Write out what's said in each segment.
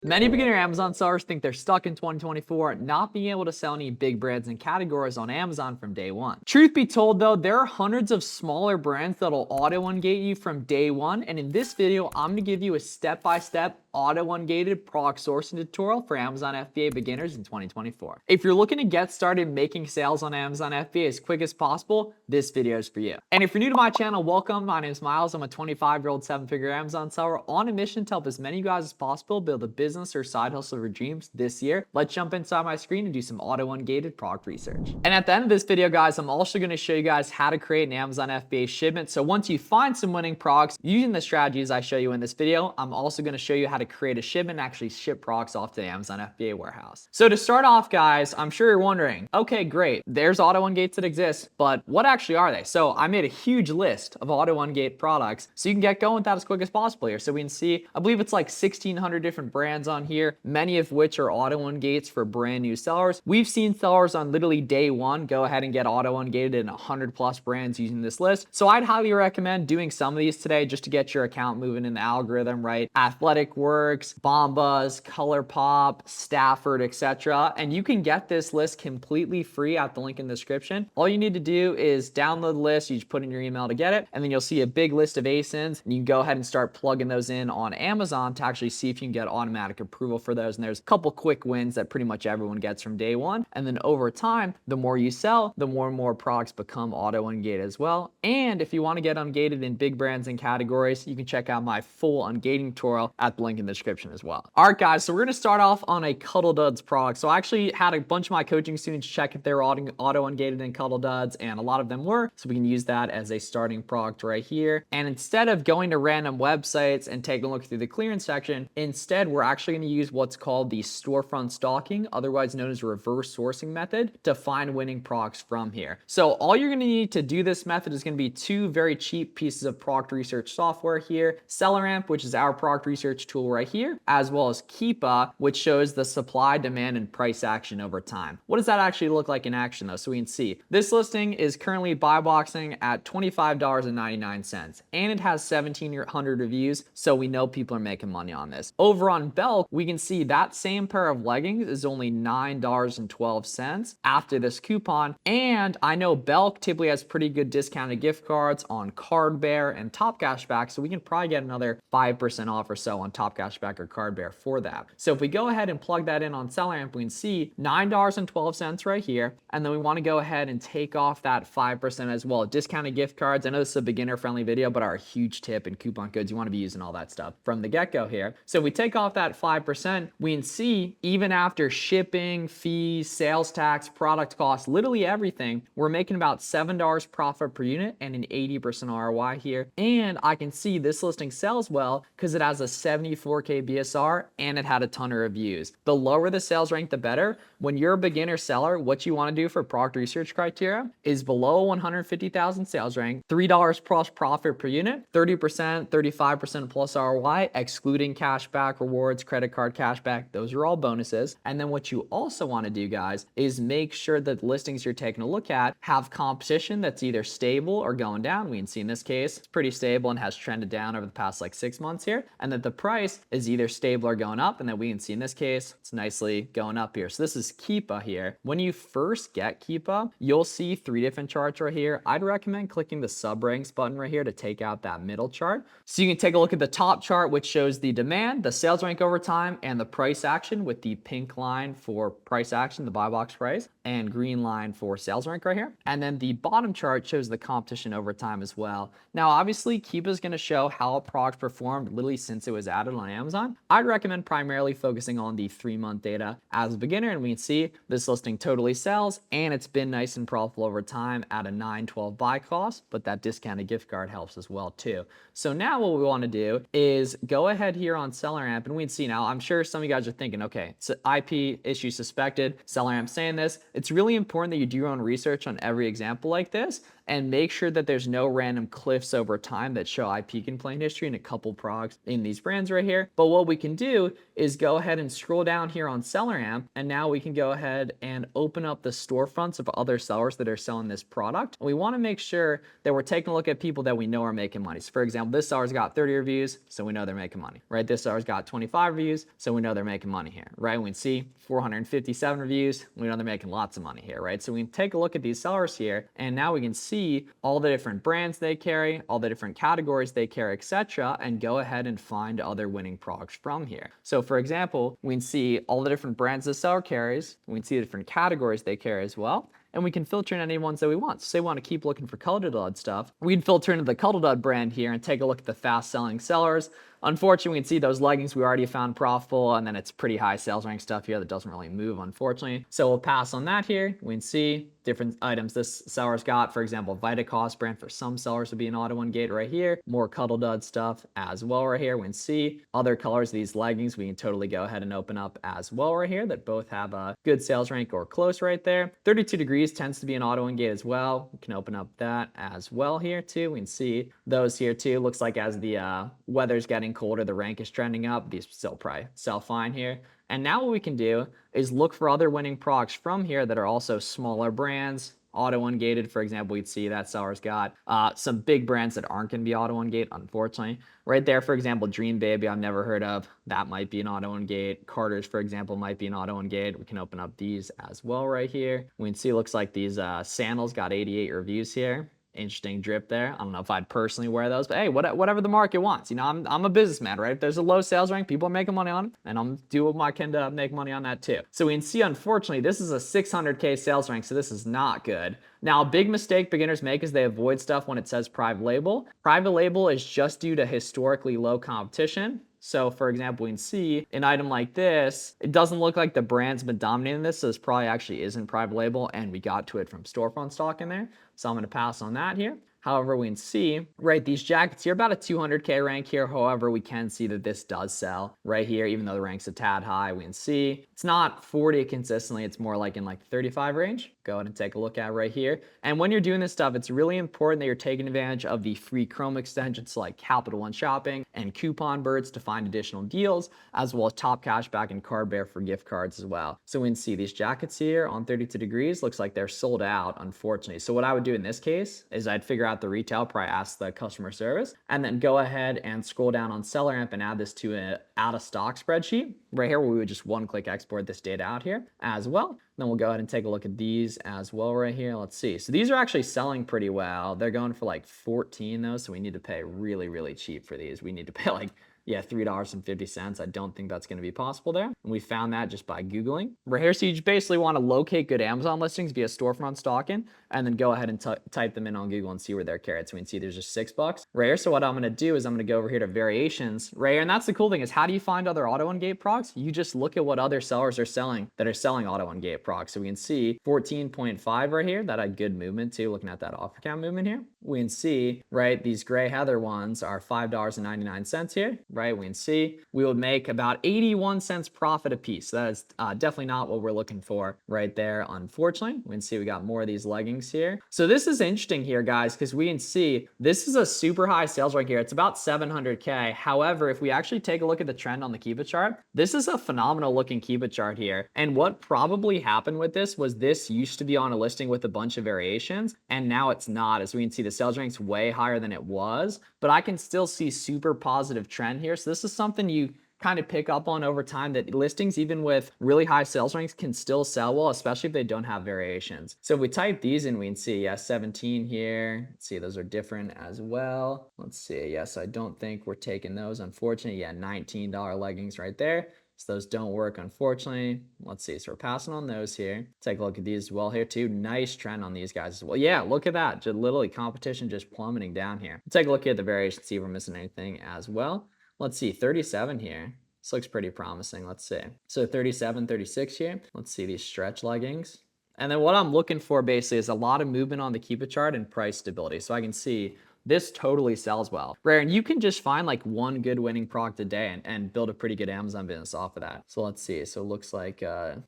Many beginner Amazon sellers think they're stuck in 2024, not being able to sell any big brands and categories on Amazon from day one. Truth be told though, there are hundreds of smaller brands that'll auto-ungate you from day one, and in this video, I'm gonna give you a step-by-step auto-ungated product sourcing tutorial for Amazon FBA beginners in 2024. If you're looking to get started making sales on Amazon FBA as quick as possible, this video is for you. And if you're new to my channel, welcome. My name is Miles. I'm a 25-year-old seven-figure Amazon seller on a mission to help as many of you guys as possible build a business or side hustle of your dreams this year. Let's jump inside my screen and do some auto-ungated product research. And at the end of this video, guys, I'm also going to show you guys how to create an Amazon FBA shipment. So once you find some winning products using the strategies I show you in this video, I'm also going to show you how to create a shipment and actually ship products off to the Amazon FBA warehouse. So to start off, guys, I'm sure you're wondering, okay, great, there's auto-ungates that exist, but what actually are they? So I made a huge list of auto-ungate products so you can get going with that as quick as possible here. So we can see, I believe it's like 1,600 different brands on here, many of which are auto-ungates for brand new sellers. We've seen sellers on literally day one go ahead and get auto-ungated in 100 plus brands using this list. So I'd highly recommend doing some of these today just to get your account moving in the algorithm, right? Athletic Works, Bombas, ColourPop, Stafford, etc. And you can get this list completely free at the link in the description. All you need to do is download the list, you just put in your email to get it, and then you'll see a big list of ASINs, and you can go ahead and start plugging those in on Amazon to actually see if you can get automatic approval for those. And there's a couple quick wins that pretty much everyone gets from day one. And then over time, the more you sell, the more and more products become auto-ungated as well. And if you want to get ungated in big brands and categories, you can check out my full ungating tutorial at the link in the description as well. All right, guys, so we're going to start off on a Cuddle Duds product. So I actually had a bunch of my coaching students check if they were auto-ungated in Cuddle Duds, and a lot of them were. So we can use that as a starting product right here. And instead of going to random websites and taking a look through the clearance section, instead, we're actually going to use what's called the storefront stalking, otherwise known as reverse sourcing method, to find winning products from here. So all you're going to need to do this method is going to be two very cheap pieces of product research software here, SellerAmp, which is our product research tool right here, as well as Keepa, which shows the supply, demand, and price action over time. What does that actually look like in action though? So we can see this listing is currently buy boxing at $25.99, and it has 1,700 reviews, so we know people are making money on this. Over on Belk, we can see that same pair of leggings is only $9.12 after this coupon, and I know Belk typically has pretty good discounted gift cards on Card Bear and Top Cashback, so we can probably get another 5% off or so on Top Cashback or Card Bear for that. So if we go ahead and plug that in on SellerAmp, we can see $9.12 right here, and then we want to go ahead and take off that 5% as well. Discounted gift cards, I know this is a beginner-friendly video, but our huge tip and coupon codes, you want to be using all that stuff from the get-go here. So if we take off that 5%, we can see even after shipping, fees, sales tax, product costs, literally everything, we're making about $7 profit per unit and an 80% ROI here. And I can see this listing sells well because it has a 74K BSR and it had a ton of reviews. The lower the sales rank, the better. When you're a beginner seller, what you want to do for product research criteria is below 150,000 sales rank, $3 plus profit per unit, 30%, 35% plus ROI, excluding cashback, rewards, credit card cashback. Those are all bonuses. And then what you also want to do, guys, is make sure that the listings you're taking a look at have competition that's either stable or going down. We can see in this case, it's pretty stable and has trended down over the past like 6 months here. And that the price is either stable or going up. And then we can see in this case, it's nicely going up here. So this is Keepa here. When you first get Keepa, you'll see 3 different charts right here. I'd recommend clicking the sub ranks button right here to take out that middle chart. So you can take a look at the top chart, which shows the demand, the sales rank over time, and the price action with the pink line for price action, the buy box price, and green line for sales rank right here. And then the bottom chart shows the competition over time as well. Now, obviously, Keepa is going to show how a product performed literally since it was added on Amazon. I'd recommend primarily focusing on the 3-month data as a beginner, and we can see this listing totally sells, and it's been nice and profitable over time at a $9.12 buy cost, but that discounted gift card helps as well too. So now what we want to do is go ahead here on SellerAmp, and we can see now, I'm sure some of you guys are thinking, okay, it's IP issue suspected, SellerAmp saying this. It's really important that you do your own research on every example like this. and make sure that there's no random cliffs over time that show high peak and plane history in a couple products in these brands right here. But what we can do is go ahead and scroll down here on Seller Amp, and now we can go ahead and open up the storefronts of other sellers that are selling this product. And we want to make sure that we're taking a look at people that we know are making money. So for example, this seller's got 30 reviews, so we know they're making money, right? This seller's got 25 reviews, so we know they're making money here, right? We can see 457 reviews, we know they're making lots of money here, right? So we can take a look at these sellers here, and now we can see all the different brands they carry, all the different categories they carry, etc., and go ahead and find other winning products from here. So for example, we can see all the different brands the seller carries, we can see the different categories they carry as well, and we can filter in any ones that we want. So say we want to keep looking for Cuddle Dud stuff, we'd filter into the Cuddle Dud brand here and take a look at the fast selling sellers. Unfortunately, we can see those leggings we already found profitable, and then it's pretty high sales rank stuff here that doesn't really move, unfortunately. So we'll pass on that here. We can see different items this seller's got. For example, Vitacost brand for some sellers would be an auto-ungate right here. More Cuddle Dud stuff as well right here. We can see other colors of these leggings we can totally go ahead and open up as well right here that both have a good sales rank or close right there. 32 degrees tends to be an auto-ungate as well. We can open up that as well here too. We can see those here too. Looks like as the weather's getting colder, the rank is trending up. These still probably sell fine here. And now what we can do is look for other winning products from here that are also smaller brands, auto-ungated. For example, we'd see that seller's got some big brands that aren't going to be auto-ungate, unfortunately. Right there, for example, Dream Baby, I've never heard of. That might be an auto-ungate. Carter's, for example, might be an auto-ungate. We can open up these as well right here. We can see, looks like these sandals got 88 reviews here. Interesting drip there. I don't know if I'd personally wear those, but hey, whatever the market wants. You know, I'm a businessman, right? If there's a low sales rank, people are making money on it, and I'm doing what I can to make money on that too. So we can see, unfortunately, this is a 600K sales rank, so this is not good. Now, a big mistake beginners make is they avoid stuff when it says private label. Private label is just due to historically low competition. So for example, we can see an item like this, it doesn't look like the brand's been dominating this, so this probably actually isn't private label, and we got to it from storefront stock in there. So I'm gonna pass on that here. However, we can see, right, these jackets here, about a 200K rank here. However, we can see that this does sell right here, even though the rank's a tad high. We can see it's not 40 consistently. It's more like in like the 35 range. Go ahead and take a look at right here. And when you're doing this stuff, it's really important that you're taking advantage of the free Chrome extensions like Capital One Shopping and Coupon Birds to find additional deals, as well as Top Cashback and Card Bear for gift cards as well. So we can see these jackets here on 32 degrees, looks like they're sold out, unfortunately. So what I would do in this case is I'd figure out the retail, probably ask the customer service, and then go ahead and scroll down on Seller Amp and add this to an out of stock spreadsheet right here, where we would just one-click export this data out here as well. Then we'll go ahead and take a look at these as well right here. Let's see. So these are actually selling pretty well. They're going for like 14 though, so we need to pay really, really cheap for these. We need to pay like, yeah, $3.50. I don't think that's going to be possible there. And we found that just by Googling. Right here, so you basically want to locate good Amazon listings via storefront stocking, and then go ahead and type them in on Google and see where they're carried. So we can see there's just $6 right here. So what I'm going to do is I'm going to go over here to variations right here. And that's the cool thing is, how do you find other auto-ungate products? You just look at what other sellers are selling that are selling auto-ungate products. So we can see 14.5 right here. That had good movement too, looking at that offer count movement here. We can see, right, these gray heather ones are $5.99 here, right? We can see we would make about 81 cents profit a piece. So that is definitely not what we're looking for right there, unfortunately. We can see we got more of these leggings here. So this is interesting here, guys, because we can see this is a super high sales rank here. It's about 700K. However, if we actually take a look at the trend on the Keep It chart, this is a phenomenal looking Keep It chart here. And what probably happened with this was this used to be on a listing with a bunch of variations, and now it's not. As we can see, the sales rank's way higher than it was, but I can still see super positive trend here. So this is something you kind of pick up on over time, that listings, even with really high sales ranks, can still sell well, especially if they don't have variations. So if we type these in, we can see, yeah, 17 here. Let's see, those are different as well. Let's see, yes, I don't think we're taking those, unfortunately. Yeah, $19 leggings right there. So those don't work, unfortunately. Let's see, so we're passing on those here. Take a look at these as well here too. Nice trend on these guys as well. Yeah, look at that. Just literally competition just plummeting down here. Take a look at the variation, see if we're missing anything as well. Let's see, 37 here. This looks pretty promising. Let's see. So 37, 36 here. Let's see these stretch leggings. And then what I'm looking for basically is a lot of movement on the Keep It chart and price stability. So I can see this totally sells well. Rare, and you can just find like one good winning product a day and build a pretty good Amazon business off of that. So let's see. So it looks like,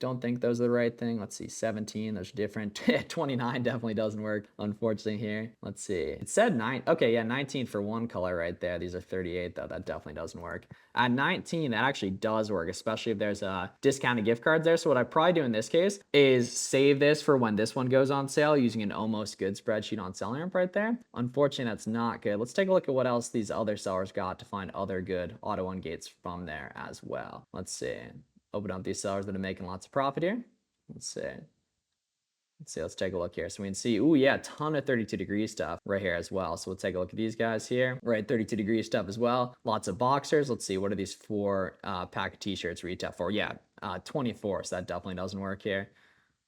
don't think those are the right thing. Let's see, 17, those are different. 29 definitely doesn't work, unfortunately here. Let's see. It said 9. Okay, yeah, 19 for one color right there. These are 38 though. That definitely doesn't work. At 19, that actually does work, especially if there's a discounted gift cards there. So what I probably do in this case is save this for when this one goes on sale using an almost good spreadsheet on Selling Ramp right there. Unfortunately, that's not good. Let's take a look at what else these other sellers got to find other good auto-ungates from there as well. Let's see. Open up these sellers that are making lots of profit here. Let's see. Let's take a look here. So we can see, ooh, yeah, a ton of 32-degree stuff right here as well. So we'll take a look at these guys here, right? 32-degree stuff as well. Lots of boxers. Let's see, what are these 4 pack of t-shirts retail for? Yeah, 24. So that definitely doesn't work here.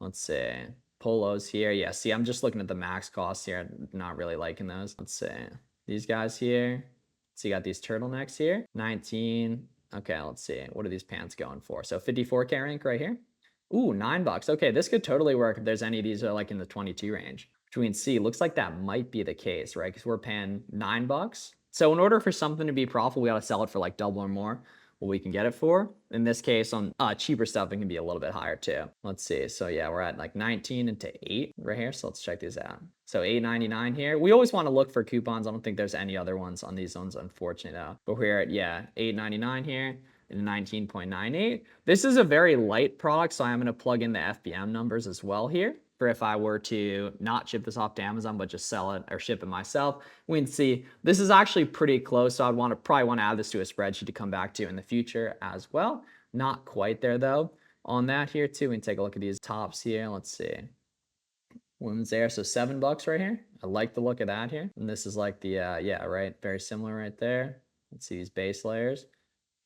Let's see. Polos here. Yeah, see, I'm just looking at the max costs here. I'm not really liking those. Let's see. These guys here. So you got these turtlenecks here. 19. Okay, let's see. What are these pants going for? So 54K rank right here. Ooh, $9. Okay, this could totally work if there's any of these are like in the 22 range. Which we can see, looks like that might be the case, right? Because we're paying $9. So in order for something to be profitable, we got to sell it for like double or more what we can get it for. In this case, on cheaper stuff, it can be a little bit higher too. Let's see. So yeah, we're at like 19 into 8 right here. So let's check these out. So $8.99 here. We always want to look for coupons. I don't think there's any other ones on these ones, unfortunately though. But we're at, yeah, $8.99 here. And 19.98. This is a very light product, so I'm going to plug in the FBM numbers as well here for if I were to not ship this off to Amazon, but just sell it or ship it myself. We can see this is actually pretty close, so I'd probably want to add this to a spreadsheet to come back to in the future as well. Not quite there though. On that here too, we can take a look at these tops here. Let's see. Women's there, so $7 right here. I like the look of that here. And this is like the, yeah, right, very similar right there. Let's see these base layers.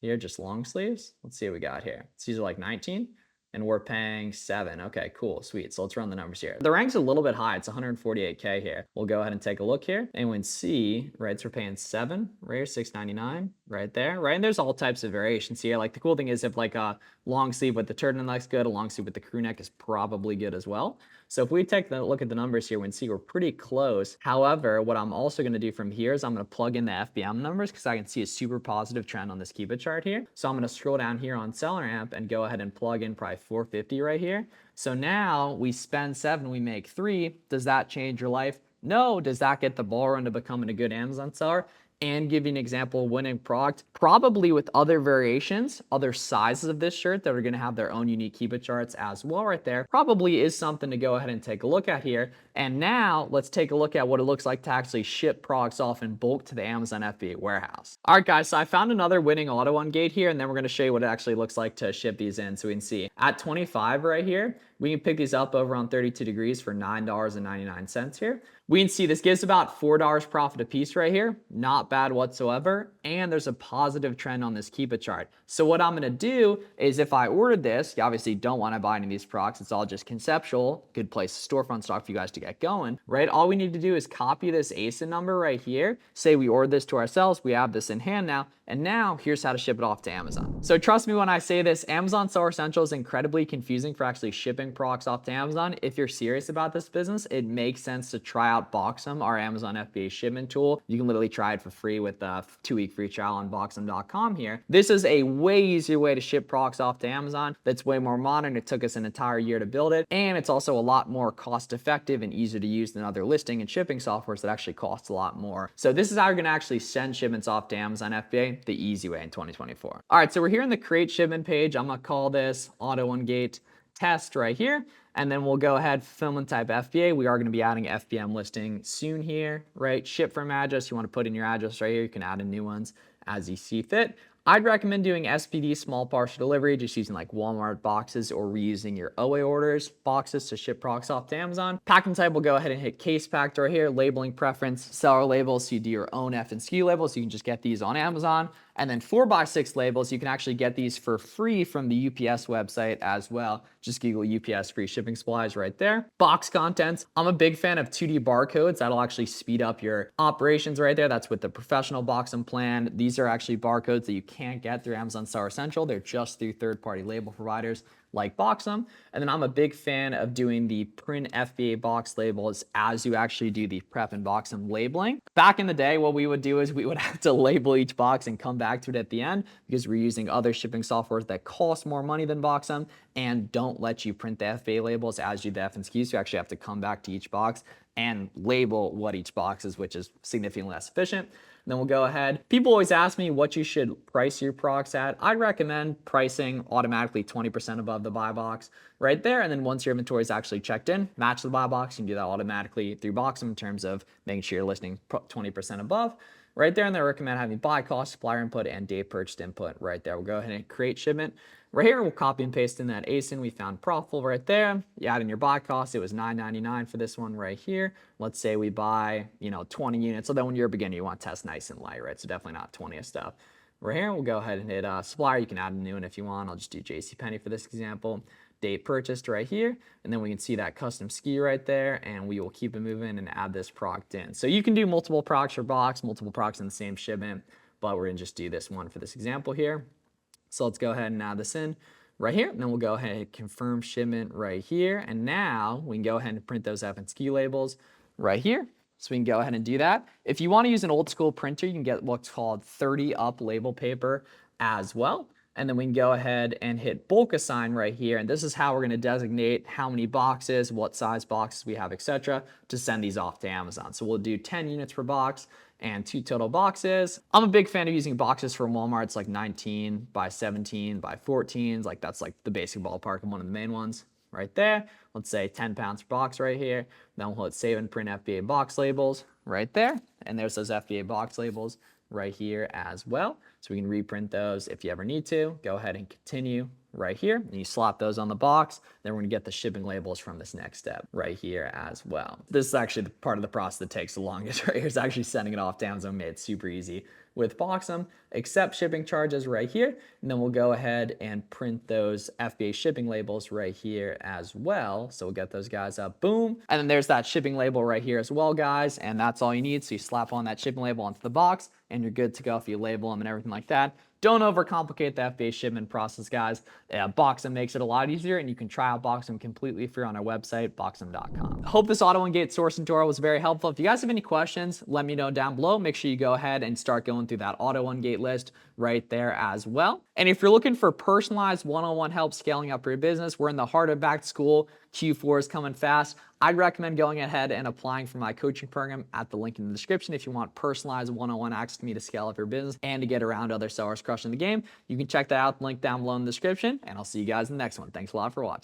Here, just long sleeves. Let's see what we got here. So these are like 19 and we're paying 7. Okay, cool, sweet. So let's run the numbers here. The rank's a little bit high. It's 148K here. We'll go ahead and take a look here. And we can see, right, so we're paying 7, right here, $6.99 right there, right? And there's all types of variations here. Like the cool thing is if like a long sleeve with the turtleneck's good, a long sleeve with the crew neck is probably good as well. So if we take a look at the numbers here, we can see we're pretty close. However, what I'm also going to do from here is I'm going to plug in the FBM numbers because I can see a super positive trend on this Keep It chart here. So I'm going to scroll down here on Seller Amp and go ahead and plug in probably 450 right here. So now we spend 7, we make 3. Does that change your life? No. Does that get the ball run to becoming a good Amazon seller? And give you an example of winning product, probably with other variations, other sizes of this shirt that are gonna have their own unique Keep It charts as well right there, probably is something to go ahead and take a look at here. And now let's take a look at what it looks like to actually ship products off in bulk to the Amazon FBA warehouse. All right, guys, so I found another winning auto-ungate here, and then we're gonna show you what it actually looks like to ship these in. So we can see at 25 right here, we can pick these up over on 32 degrees for $9.99 here. We can see this gives about $4 profit a piece right here. Not bad whatsoever. And there's a positive trend on this Keep It chart. So what I'm gonna do is if I ordered this, you obviously don't wanna buy any of these products. It's all just conceptual. Good place to storefront stock for you guys to get going, right? All we need to do is copy this ASIN number right here. Say we ordered this to ourselves. We have this in hand now. And now here's how to ship it off to Amazon. So trust me when I say this, Amazon Seller Central is incredibly confusing for actually shipping products off to Amazon. If you're serious about this business, it makes sense to try out Boxem, our Amazon FBA shipment tool. You can literally try it for free with a 2-week free trial on boxem.com here. This is a way easier way to ship products off to Amazon that's way more modern. It took us an entire year to build it. And it's also a lot more cost effective and easier to use than other listing and shipping softwares that actually cost a lot more. So this is how you're gonna actually send shipments off to Amazon FBA the easy way in 2024. All right, so we're here in the create shipment page. I'm gonna call this auto-ungate test right here. And then we'll go ahead, fulfillment type FBA. We are gonna be adding FBM listing soon here, right? Ship from address, you wanna put in your address right here. You can add in new ones as you see fit. I'd recommend doing SPD, small parcel delivery, just using like Walmart boxes or reusing your OA orders boxes to ship products off to Amazon. Packing type, we'll go ahead and hit case packed right here. Labeling preference, seller labels, so you do your own F and SKU labels, so you can just get these on Amazon. And then 4x6 labels, you can actually get these for free from the UPS website as well. Just Google UPS free shipping supplies right there. Box contents, I'm a big fan of 2D barcodes. That'll actually speed up your operations right there. That's with the professional Boxem plan. These are actually barcodes that you can't get through Amazon Seller Central. They're just through third-party label providers like Boxem. And then I'm a big fan of doing the print FBA box labels as you actually do the prep and Boxem labeling. Back in the day, what we would do is we would have to label each box and come back to it at the end because we're using other shipping softwares that cost more money than Boxem and don't let you print the FBA labels as you do the FNSKs. You actually have to come back to each box and label what each box is, which is significantly less efficient. And then we'll go ahead. People always ask me what you should price your products at. I'd recommend pricing automatically 20% above the buy box right there. And then once your inventory is actually checked in, match the buy box. You can do that automatically through Boxem in terms of making sure you're listing 20% above right there. And then I recommend having buy cost, supplier input, and date purchased input right there. We'll go ahead and create shipment. Right here, we'll copy and paste in that ASIN we found profitable right there. You add in your buy cost. It was $9.99 for this one right here. Let's say we buy, 20 units. So then when you're a beginner, you want to test nice and light, right? So definitely not 20 of stuff. Right here, we'll go ahead and hit supplier. You can add a new one if you want. I'll just do JCPenney for this example. Date purchased right here. And then we can see that custom ski right there. And we will keep it moving and add this product in. So you can do multiple products per box, multiple products in the same shipment. But we're going to just do this one for this example here. So let's go ahead and add this in right here. And then we'll go ahead and confirm shipment right here. And now we can go ahead and print those FNSK labels right here. So we can go ahead and do that. If you want to use an old school printer, you can get what's called 30 up label paper as well. And then we can go ahead and hit bulk assign right here. And this is how we're going to designate how many boxes, what size boxes we have, etc., to send these off to Amazon. So we'll do 10 units per box and 2 total boxes. I'm a big fan of using boxes from Walmart. It's like 19 by 17 by 14s. Like that's like the basic ballpark and one of the main ones right there. Let's say 10 pounds per box right here. Then we'll hit save and print FBA box labels right there. And there's those FBA box labels right here as well. So we can reprint those if you ever need to. Go ahead and continue right here. And you slap those on the box. Then we're gonna get the shipping labels from this next step right here as well. This is actually the part of the process that takes the longest right here. It's actually sending it off to Amazon. Made it super easy with Boxem. Accept shipping charges right here. And then we'll go ahead and print those FBA shipping labels right here as well. So we'll get those guys up, boom. And then there's that shipping label right here as well, guys. And that's all you need. So you slap on that shipping label onto the box and you're good to go if you label them and everything like that. Don't overcomplicate the FBA shipment process, guys. Boxem makes it a lot easier, and you can try out Boxem completely free on our website, boxem.com. Hope this AUTO-UNGATED sourcing tutorial was very helpful. If you guys have any questions, let me know down below. Make sure you go ahead and start going through that AUTO-UNGATE list right there as well. And if you're looking for personalized one-on-one help scaling up your business, we're in the heart of back to school. Q4 is coming fast. I'd recommend going ahead and applying for my coaching program at the link in the description if you want personalized one-on-one access to me to scale up your business and to get around other sellers crushing the game. You can check that out, link down below in the description, and I'll see you guys in the next one. Thanks a lot for watching.